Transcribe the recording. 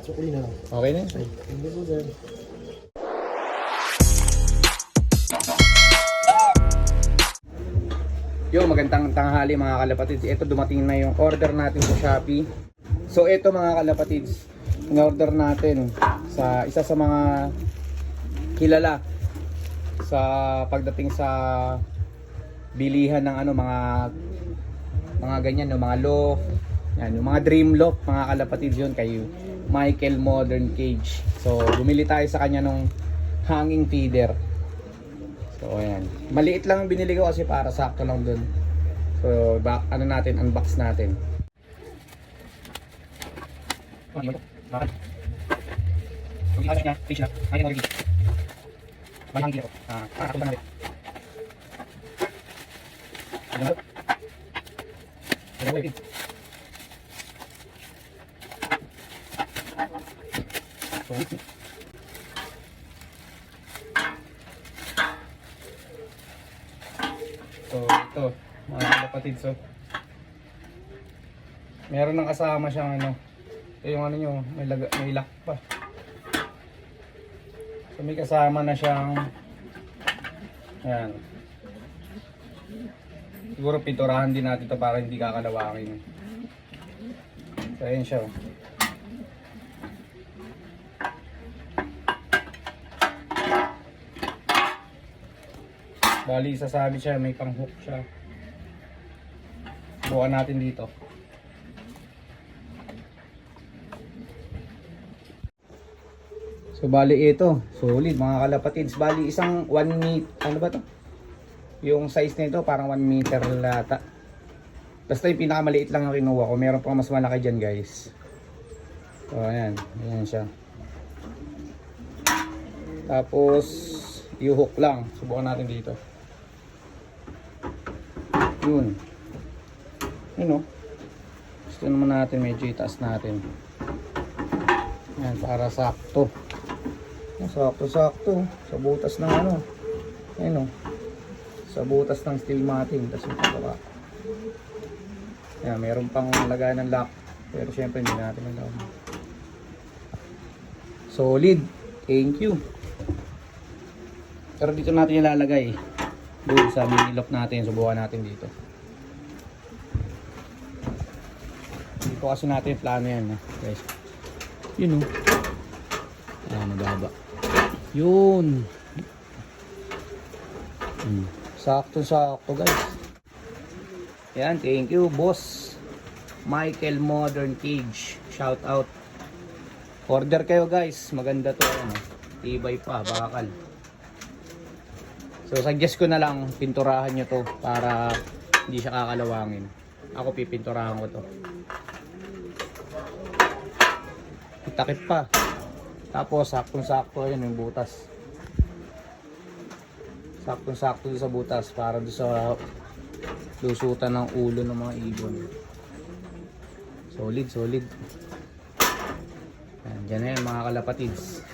Sukli na lang. Okay na yun. Ay, hindi po sir. Yo, magandang tanghali mga kalapatids. Ito dumating na yung order natin sa Shopee. So ito mga kalapatids, in-order natin sa isa sa mga kilala sa pagdating sa bilihan ng ano mga ganyan, no, mga loft. Yan, yung mga dream loft mga kalapatids, yun kay Michael Modern Cage. So bumili tayo sa kanya nung hanging feeder. So ayan, maliit lang ang binili ko kasi para sakto lang dun. So ano natin, unbox natin. So ito mga kapatid, so meron ng kasama siyang ano, ito yung ano nyo, may lock pa. So may kasama na siyang ayan, siguro pinturahan din natin ito para hindi kakalawangin. So ayan siya, bali sasabit siya, may pang hook siya. Bukan natin dito. So bali ito, solid mga kalapatids. Bali isang 1 meter, ano ba to? Yung size nito parang 1 meter lata. Basta yung pinakamaliit lang ang kinuha ko. Meron pa mas malaki dyan guys. So ayan, ayan siya. Tapos i-hook lang. Subukan natin dito. Yun. Yun o. Gusto naman natin medyo itaas natin. Yan, para sakto. Sakto-sakto. Sa butas ng ano. Yan o. Sa butas ng steel matting. Tapos yung pagkaba. Yan, meron pang lagay ng lock. Pero syempre hindi natin alam. Solid. Thank you. Pero dito natin ilalagay. Doon sa mini lock natin, subukan natin dito. Dito kasi natin plano yan, guys. Yun o. Ayan, mababa. Yun. Sakto-sakto guys. Yan, thank you boss Michael Modern Cage. Shout out. Order kayo guys. Maganda to. Ano, tibay pa, bakal. So suggest ko na lang pinturahan nyo to para hindi siya kakalawangin. Ako pipinturahan ko to. Takip pa. Tapos saktong-sakto yun yung butas. Saktong-sakto sa butas para doon sa lusutan ng ulo ng mga ibon. Solid, solid. Yan, dyan na yan mga kalapatids.